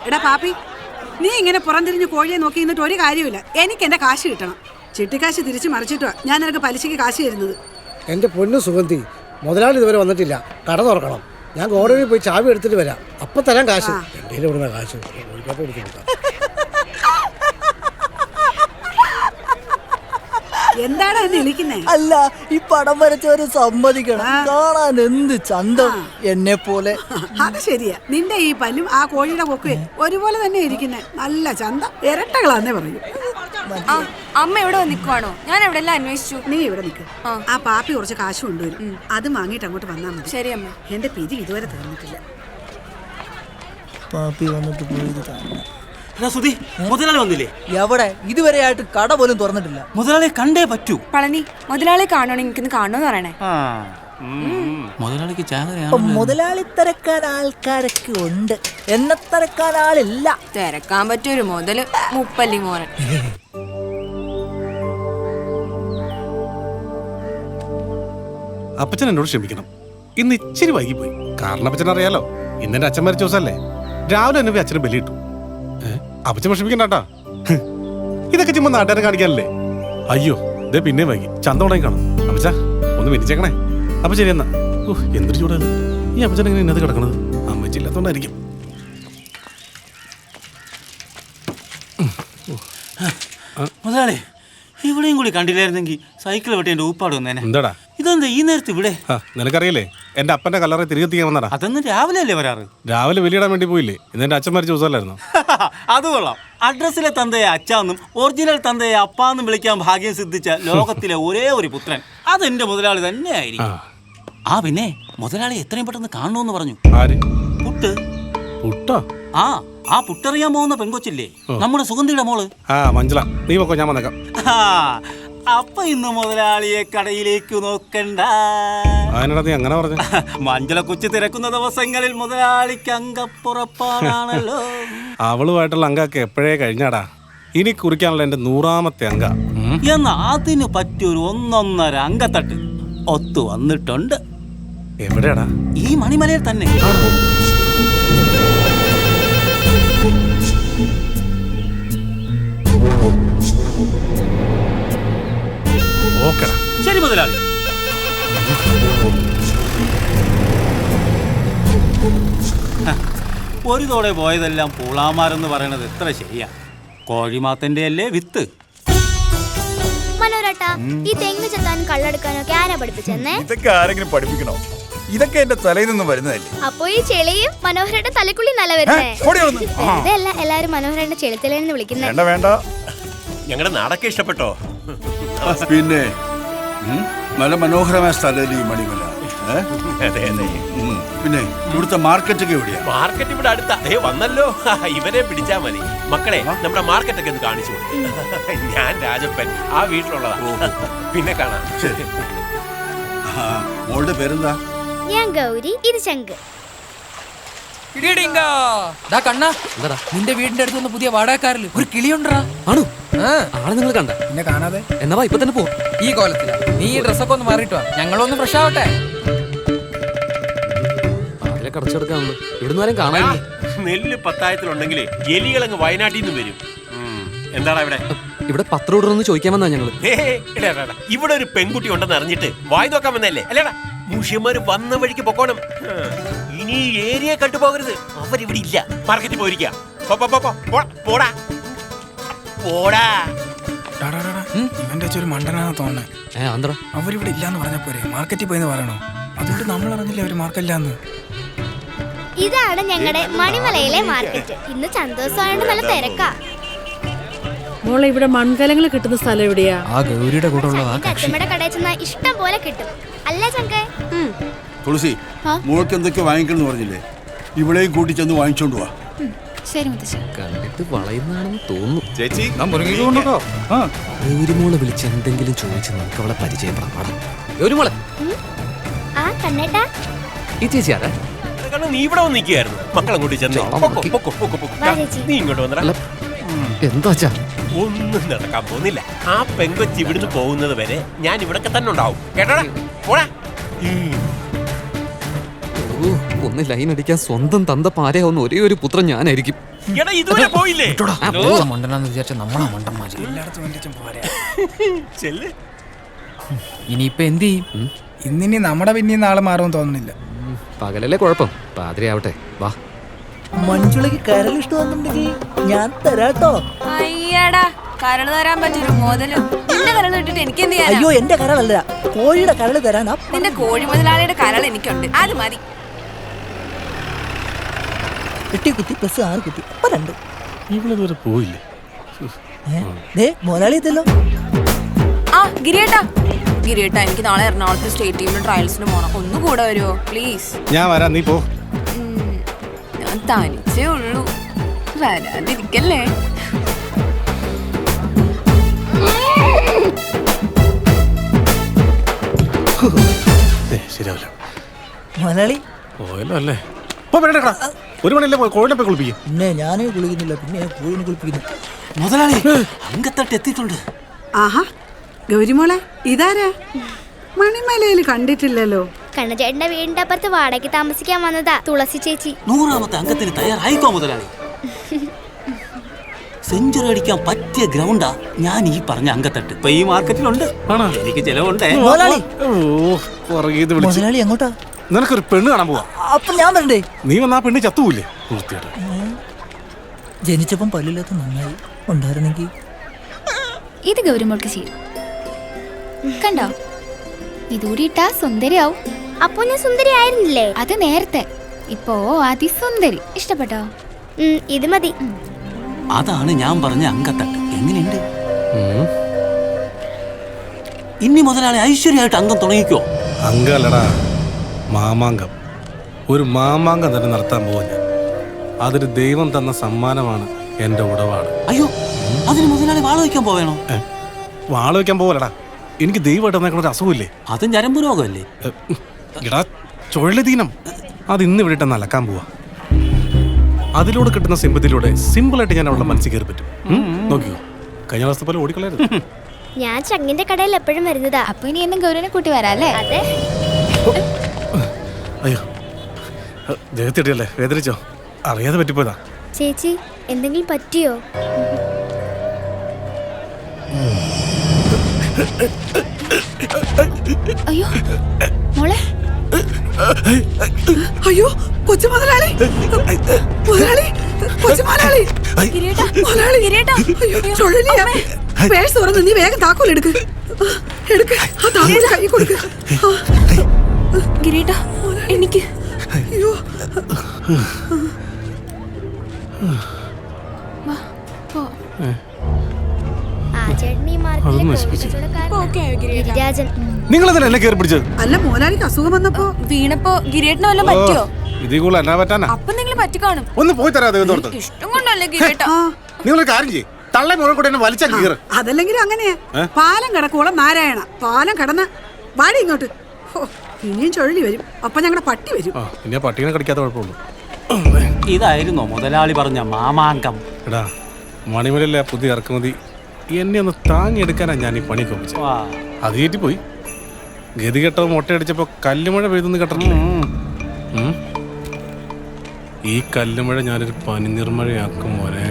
എടാ പാപ്പി, നീ ഇങ്ങനെ പുറംതിരിഞ്ഞ് കോഴിയെ നോക്കി നിന്നിട്ട് ഒരു കാര്യമില്ല. എനിക്ക് എന്റെ കാശ് കിട്ടണം. ചിട്ടിക്കാശ് തിരിച്ചു മറിച്ചിട്ടോ ഞാൻ നിനക്ക് പലിശയ്ക്ക് കാശ് തരുന്നത്. എന്റെ പൊന്നു സുഗന്ധി, മുതലാളി ഇതുവരെ വന്നിട്ടില്ല. കട തുറക്കണം. ഞാൻ ഗോഡൌണിൽ പോയി ചാവി എടുത്തിട്ട് വരാം. അപ്പൊ തരാം കാശ്. എന്റെ ഇവിടുന്ന കാശ് എന്താണ് എന്നെ വിളിക്കുന്നേ? അല്ല, ഈ പടം വരച്ചവര് സമ്മതിക്കണം. കാണാൻ എന്ത് ചന്തം എന്നെ പോലെ. അത് ശരിയാ. നിന്റെ ഈ പല്ലും ആ കോഴിയുടെ കൊക്കുവേ ഒരുപോലെ തന്നെ ഇരിക്കുന്നേ. നല്ല ചന്തം. ഇരട്ടകളാന്നേ പറയൂ. അമ്മ എവിടെ നിൽക്കുവാണോ? ഞാൻ എവിടെ എല്ലാം അന്വേഷിച്ചു. നീ ഇവിടെ നിൽക്ക്. ആ പാപ്പി കുറച്ച് കാശ് കൊണ്ടുവരും. അത് വാങ്ങിയിട്ട് അങ്ങോട്ട് വന്നാൽ മതി. ശരി അമ്മ. എന്റെ പിരി ഇതുവരെ തീർന്നിട്ടില്ല. പാപ്പി വന്നിട്ട് പോയത് തന്നെ. മുതലാളി വന്നില്ലേ? എവിടെ? ഇതുവരെ ആയിട്ട് കട പോലും തുറന്നിട്ടില്ല. മുതലാളിയെ കണ്ടേ പറ്റൂ. പളനി, മുതലാളി കാണണമെങ്കിൽ എനിക്കൊന്ന് കാണുമെന്ന് പറയണേ. മുതലാളിക്ക് മുതലാളി തിരക്കാൻ ആൾക്കാരൊക്കെ ഉണ്ട്, എന്നെ തിരക്കാൻ ആളില്ല. തിരക്കാൻ പറ്റിയൊരു മുതല് മുപ്പല്ലി മോനൻ. അപ്പച്ചൻ എന്നോട് ക്ഷമിക്കണം. ഇന്ന് ഇച്ചിരി വൈകിപ്പോയി. കാരണം അപ്പച്ചൻ അറിയാലോ, ഇന്നെന്റെ അച്ഛൻ മരിച്ച ദിവസമല്ലേ. രാവിലെ തന്നെ അച്ഛന് ബലിയിട്ടു. അപ്പച്ചൻ വിഷമിക്കണ്ടാ. ഇതൊക്കെ ചുമ്മാ നാട്ടുകാരെ കാണിക്കാനല്ലേ. അയ്യോ, ഇതേ പിന്നെ വൈകി. ചന്ത ഉടങ്ങി കാണും. അപ്പച്ചാ ഒന്ന് വിരിച്ചേക്കണേ. അപ്പൊ ശരി എന്നാ. എന്തൊരു ചൂടാണ് ഈ അപ്പച്ചൻ എങ്ങനെ ഇന്നത് കിടക്കണത്. അമ്മച്ചില്ലാത്തോണ്ടായിരിക്കും. മുതലാളി, ഇവിടെയും കൂടി കണ്ടില്ലായിരുന്നെങ്കിൽ സൈക്കിൾ വെട്ടി എന്റെ ഊപ്പാട് വന്നേനെ. എന്താടാ ഇതെന്താ ഈ നേരത്ത് ഇവിടെ? നിനക്കറിയില്ലേ, എന്റെ അപ്പന്റെ കല്ലറ തിരികെ എത്തിക്കാൻ വന്നടാ. അതൊന്നും രാവിലെ അല്ലേ വരാറ്? രാവിലെ വെളിയിടാൻ വേണ്ടി പോയില്ലേ. ഇന്നെന്റെ അച്ഛൻ മരിച്ച ദിവസമല്ലായിരുന്നു. അത് കൊള്ളാം. അഡ്രസ്സിലെ തന്തയെ അച്ഛാന്നും ഒറിജിനൽ തന്തയെ അപ്പാന്നും വിളിക്കാൻ ഭാഗ്യം സിദ്ധിച്ച ലോകത്തിലെ ഒരേ ഒരു പുത്രൻ അതെന്റെ മുതലാളി തന്നെ ആയിരിക്കും. പിന്നെ മുതലാളി എത്രയും പെട്ടെന്ന് കാണണമെന്ന് പറഞ്ഞു. ആര്? പുട്ട്. പുട്ടോ? ആ പുട്ടറിയാൻ പോകുന്ന പെൺകൊച്ചില്ലേ, നമ്മുടെ സുഗന്ധിയുടെ മോള്. മഞ്ജുള, നീ പൊക്കോ, ഞാൻ വന്നേക്കാം. അപ്പൊ ഇന്ന് മുതലാളിയെ കടയിലേക്ക് നോക്കണ്ട. നീ അങ്ങനെ പറഞ്ഞു? മഞ്ജുള കൊച്ചു തിരക്കുന്ന ദിവസങ്ങളിൽ മുതലാളിക്ക് അങ്കപ്പുറപ്പാടാണല്ലോ. അവളുമായിട്ടുള്ള അങ്കൊക്കെ എപ്പോഴേ കഴിഞ്ഞാടാ. ഇനി കുറിക്കാനുള്ള എന്റെ 100ാമത്തെ അങ്ക. എന്നാ അതിന് പറ്റിയൊരു 1.5 അങ്കത്തട്ട് ഒത്തു വന്നിട്ടുണ്ട്. എവിടെയാടാ? ഈ മണിമലയിൽ തന്നെ. ശരി മുതലാളി. ഒരു തോടെ പോയതെല്ലാം പൂളാമാരെന്ന് പറയണത് എത്ര ശരിയാ. കോഴിമാത്തന്റെ അല്ലേ വിത്ത്. മനോരേട്ടാ, ഈ തെങ്ങ് ചെത്താനും കള്ളെടുക്കാനൊക്കെ ആരാ പഠിപ്പിച്ചെന്നേ? ഇതൊക്കെ ആരെങ്കിലും പഠിപ്പിക്കണോ? ഇതൊക്കെ എന്റെ തലയിൽ നിന്ന് വരുന്നതല്ലേ. അപ്പൊ ഈ ചെളിയും മനോഹരന്റെ തലക്കുള്ളി നല്ല വരുന്നേ. ഇതല്ല എല്ലാരും മനോഹരന്റെ ചെളിത്തലേന്ന് വിളിക്കുന്നേ. വേണ്ട വേണ്ട, ഞങ്ങളുടെ നാടൊക്കെ ഇഷ്ടപ്പെട്ടോ? പിന്നെ നല്ല മനോഹരമായ സ്ഥലമല്ലേ ഈ മണിമല. അതെ അതെ. പിന്നെ ഇവിടുത്തെ മാർക്കറ്റൊക്കെ എവിടെയാ? മാർക്കറ്റ് ഇവിടെ അടുത്ത. വന്നല്ലോ, ഇവരെ പിടിച്ചാ മതി. മക്കളെ, നമ്മുടെ മാർക്കറ്റൊക്കെ ഒന്ന് കാണിച്ചു കൊടുക്കും. ഞാൻ രാജപ്പൻ, ആ വീട്ടിലുള്ളതാ. പിന്നെ കാണാം. മോളുടെ പേരെന്താ? ഞാൻ ഗൗരി, ഇത് ശങ്ക്. നിന്റെ വീടിന്റെ അടുത്ത് പുതിയ വാടകക്കാരില് ഒരു കിളിയുണ്ടാ. ആണോ? ആളെ നിങ്ങൾ കണ്ട? എന്നെ കാണാതെ എന്നാ ഇപ്പൊ തന്നെ പോ. ഈ കോലത്തില നീ ഈ ഡ്രസ്സൊക്കെ ഒന്ന് മാറിയിട്ട് വാ, ഞങ്ങളൊന്ന് ഫ്രഷ് ആവട്ടെ. അതിലെ കടച്ചെടുക്കാണല്ലോ, ഇവിടുന്ന് ആരും കാണാനില്ല. നെല്ല് പത്തായത്തിലുണ്ടെങ്കിലേ എലികളങ്ങ് വയനാട്ടിൽ നിന്ന് വരും. എന്താണ് ഇവിടെ? ഇവിടെ പത്രം ഇടണമെന്ന് ചോദിക്കാൻ വന്നാ ഞങ്ങള്. ഇവിടെ ഒരു പെൺകുട്ടി ഉണ്ടെന്ന് അറിഞ്ഞിട്ട് വായി നോക്കാൻ വന്നല്ലേ? അല്ലേടാ, മുഷ്യന്മാര് വന്ന വഴിക്ക് പൊക്കോണം. ഇനി ഏരിയ കണ്ടുപോകരുത്. അവരിവിടെ ഇല്ല. മാർക്കറ്റിൽ പോയിരിക്കാം. പോടാ പോടാ. ഇവന്റെ ഒരു മണ്ടനാന്ന് തോന്നേ. അവരിവിടെ ഇല്ലാന്ന് പറഞ്ഞ പോരെ, മാർക്കറ്റിൽ പോയെന്ന് പറയണോ? അതുകൊണ്ട് നമ്മൾ അറിഞ്ഞില്ലേ അവര് മാർക്കറ്റില്ലാന്ന്. ഇതാണ് ഞങ്ങളുടെ മണിമലയിലെ മാർക്കറ്റ്. ഇന്ന് ചന്തോസമായോണ്ട് നല്ല തിരക്കാ. മോളെ, ഇവിടെ മൺകലങ്ങൾ കിട്ടുന്ന സ്ഥലം എവിടെയാ? ആ ഗൗരിയുടെ കൂടെ ഉള്ള അച്ഛമ്മയുടെ കടയിൽ ചെന്നാ ഇഷ്ടം പോലെ കിട്ടും. അല്ല ചങ്കേ? തുളസി, മോൾക്ക് എന്തൊക്കെ വാങ്ങിക്കണം പറഞ്ഞില്ലേ, ഇവിടെയും കൂട്ടി ചെന്ന് വാങ്ങിച്ചോണ്ട് പോവാ. ശരി മുത്തശ്ശി. കണ്ടിട്ട് വളയുന്നാണെന്ന് തോന്നുന്നു. ചേച്ചി, ഗൗരിമോളെ വിളിച്ച് എന്തെങ്കിലും ചോദിച്ച് നമുക്ക് അവളെ പരിചയപ്പെടാം. ഗൗരിമോളെ, ഈ ചേച്ചി ആരാ? നീ ഇവിടെ വന്ന് നിൽക്കുകയായിരുന്നു. മക്കളങ്ങോട്ട് ചെന്ന് നീ ഇങ്ങോട്ട് വന്നടാ. എന്താ ഒന്നും നടക്കാൻ പോകുന്നില്ല. ആ പെങ്കൊച്ച് ഇവിടുന്ന് പോകുന്നത് വരെ ഞാൻ ഇവിടൊക്കെ തന്നെ ഉണ്ടാവും. കേട്ടോടാ, പോടാ. ഒന്ന് ലൈൻ അടിക്കാൻ സ്വന്തം തന്ത പാരയാവുന്ന ഒരേ ഒരു പുത്രൻ ഞാനായിരിക്കും. എടാ ഇതുവരെ പോയില്ലേ? മണ്ടനാന്ന് വിചാരിച്ച നമ്മളാ മണ്ടന്മാര്. ഇനിയിപ്പൊ എന്ത് ചെയ്യും? ഇന്നിനി നമ്മുടെ പിന്നെയും നാളെ മാറുമെന്ന് തോന്നുന്നില്ല. പകലല്ലേ കുഴപ്പം, പാതിരയാവട്ടെ. വാ. മഞ്ജുളക്ക് കരൾ ഇഷ്ടമാണെന്നുണ്ടെങ്കിൽ ഞാൻ തരാട്ടോ. അയ്യടാ, കരൾ തരാൻ പറ്റൊരു മോതലും നിന്റെ കരൾ ഇട്ടിട്ട് എനിക്ക് എന്ത് ചെയ്യാനാ? അയ്യോ, എന്റെ കരളല്ല, കോഴിയുടെ കരൾ തരാനാ. നിന്റെ കോഴി മുതലാളിയുടെ കരൾ എനിക്കുണ്ട്, അത് മതി. 8 കുത്തി + 6 കുത്തി അപ്പൊ 2. ഇവളിതുവരെ പോയില്ലേ? മുതലാളി ഇതല്ലോ. ആ ഗിരിയേട്ടാ, ഗിരിയേട്ടാ എനിക്ക് നാളെ എറണാകുളത്ത് സ്റ്റേറ്റ് ടീമിന് ട്രയൽസിന് പോണം. ഒന്ന് കൂടെ വരുമോ പ്ലീസ്? ഞാൻ വരാം, നീ പോ. ഞാൻ തനിച്ചേ ഉള്ളൂ, വരാതിരിക്കല്ലേ. ശരിയാവില്ല. മുതലാളി പോയല്ലോ അല്ലേ? ഒരു മണിയല്ലേ കോഴിനെ പോയി കുളിപ്പിക്കും. പിന്നെ ഞാനേ കുളിക്കുന്നില്ല, പിന്നെ കോഴിനെ കുളിപ്പിക്കുന്നു. മുതലാളി അങ്കത്തട്ട് എത്തിയിട്ടുണ്ട്. ആഹാ, ഗൗരിമോളെ ഇതാരാ? മണിമലയിൽ കണ്ടിട്ടില്ലല്ലോ. കണ്ണചേട്ടന്റെ വീടിന്റെ അപ്പുറത്ത് വാടകയ്ക്ക് താമസിക്കാൻ വന്നതാ തുളസി ചേച്ചി. 100ാമത്തെ അംഗത്തിന് തയ്യാറായിക്കോ മുതലാളി. സെഞ്ചുറി അടിക്കാൻ പറ്റിയ ഗ്രൗണ്ടാ ഞാൻ ഈ പറഞ്ഞ അങ്കത്തട്ട്. ഇപ്പൊ ഈ മാർക്കറ്റിലുണ്ട്, എനിക്ക് ചെലവുണ്ടേ. മുതലാളി മുതലാളി എങ്ങോട്ടാ? നിനക്കൊരു പെണ്ണ് കാണാൻ പോവാ. അപ്പൊ ഞാൻ വരണ്ടേ? നീ വന്നാ പെണ്ണ് ചത്തൂല്ലേ? ജനിച്ചപ്പം പല്ലില്ലാത്ത നന്നായി ഉണ്ടായിരുന്നെങ്കിൽ. ഇത് ഗൗരിമോൾക്ക് ശരി കണ്ടോ? ഇതുകൂടി ഇട്ടാ സുന്ദരിയാവും. അപ്പൊ ഞാൻ സുന്ദരി ആയിരുന്നില്ലേ? അത് നേരത്തെ, ഇപ്പോ അതിസുന്ദരി. ഇഷ്ടപ്പെട്ടോ? ഇത് മതി. അതാണ് ഞാൻ പറഞ്ഞ അങ്കത്തട്ട്. എങ്ങനെയുണ്ട്? ഇനി മുതലാളി ഐശ്വര്യമായിട്ട് അംഗം തുടങ്ങിക്കോ. അങ്കല്ലടാ, മാമാങ്കം. ഒരു മാമാങ്കം തന്നെ നടത്താൻ പോവാ ഞാൻ. അതൊരു ദൈവം തന്ന സമ്മാനമാണ്, എന്റെ ഉടവാണ്. അയ്യോ, അതിന് മുതലാളി വാള വയ്ക്കാൻ പോവേണോ? വാള വയ്ക്കാൻ പോവല്ലടാ, എനിക്ക് ദൈവമായിട്ട് തന്നേക്കണ ഒരു അസുഖമില്ലേ? അത് ഞരമ്പ് രോഗമല്ലേ? എടാ ചുഴലിദീനം, അത് ഇന്ന് ഇവിടെ നടക്കാൻ പോവാ. അതിലൂടെ കിട്ടുന്ന സിമ്പത്തിലൂടെ സിമ്പിളായിട്ട് ഞാൻ അവളുടെ മനസ്സിൽ കയറി പറ്റും. നോക്കിയോ, കഴിഞ്ഞ ദിവസത്തെ പോലെ ഓടിക്കളയരുത്. ഞാൻ ചങ്ങിന്റെ കടയിൽ എപ്പോഴും വരുന്നതാ. അപ്പൊ ഇനി എന്നും ഗൗരവനെ കൂട്ടി വരാല്ലേ? അതെ. അയ്യോ, ദേഹത്തിട്ടല്ലേ? വേദനിച്ചോ? അറിയാതെ പറ്റിപ്പോയതാ. ചേച്ചി എന്തെങ്കിലും പറ്റിയോ? അയ്യോ മോളെ. അയ്യോ, കൊച്ചു മുതലാളി, മുതലാളി, കൊച്ചു മുതലാളി, മുതലാളി, ചുഴലിയാ. പേഴ്സ് തുറന്ന് നീ വേഗം താക്കോൽ എടുക്ക്. ആ താക്കോല് കൈ കൊടുക്ക്. ഗിരീട്ടാ, എനിക്ക് അയ്യോ, നിങ്ങളെന്താ എന്നെ കയറി പിടിച്ചത്? അല്ല, മോലാലിക്ക് അസുഖം വന്നപ്പോ വീണപ്പോ ഗിരീട്ടിന് വല്ലതും പറ്റിയോ? ഇതിൽ കൂടുതൽ എന്നാ പറ്റാനാ? അപ്പൊ നിങ്ങൾ പറ്റിക്കാണും. ഒന്ന് പോയി തരാതെ ഇഷ്ടം കൊണ്ടല്ലേ ഗിരീട്ടാ? നിങ്ങളൊരു കാര്യം ചെയ്യ്, തള്ളെ മുഴുവൻ കൂടെ എന്നെ വലിച്ചാൽ കീറ്. അതല്ലെങ്കിലും അങ്ങനെയാ. പാലം കിടക്കോളം നാരായണ, പാലം കടന്ന് വാടി ഇങ്ങോട്ട്. ഇനിയും ചുഴലി വരും, അപ്പൊ ഞങ്ങളുടെ പട്ടി വരും. ഇനി പട്ടിനെ കടിക്കാത്ത കുഴപ്പമുള്ളൂ. ഇതായിരുന്നോ മുതലാളി പറഞ്ഞ മാമാങ്കം? എടാ, മണിമലയിലെ പുതിയ ഇറക്കുമതി എന്നെ ഒന്ന് താങ്ങിയെടുക്കാനാ ഞാൻ ഈ പണി കൊപ്പിച്ചത്. അത് കയറ്റിപ്പോയി. ഗതികെട്ടവ് മൊട്ടയടിച്ചപ്പോ കല്ലുമഴ പെയ്തെന്ന് കേട്ടിട്ടില്ലേ? ഈ കല്ലുമഴ ഞാനൊരു പനിനിർമഴയാക്കും മോനെ.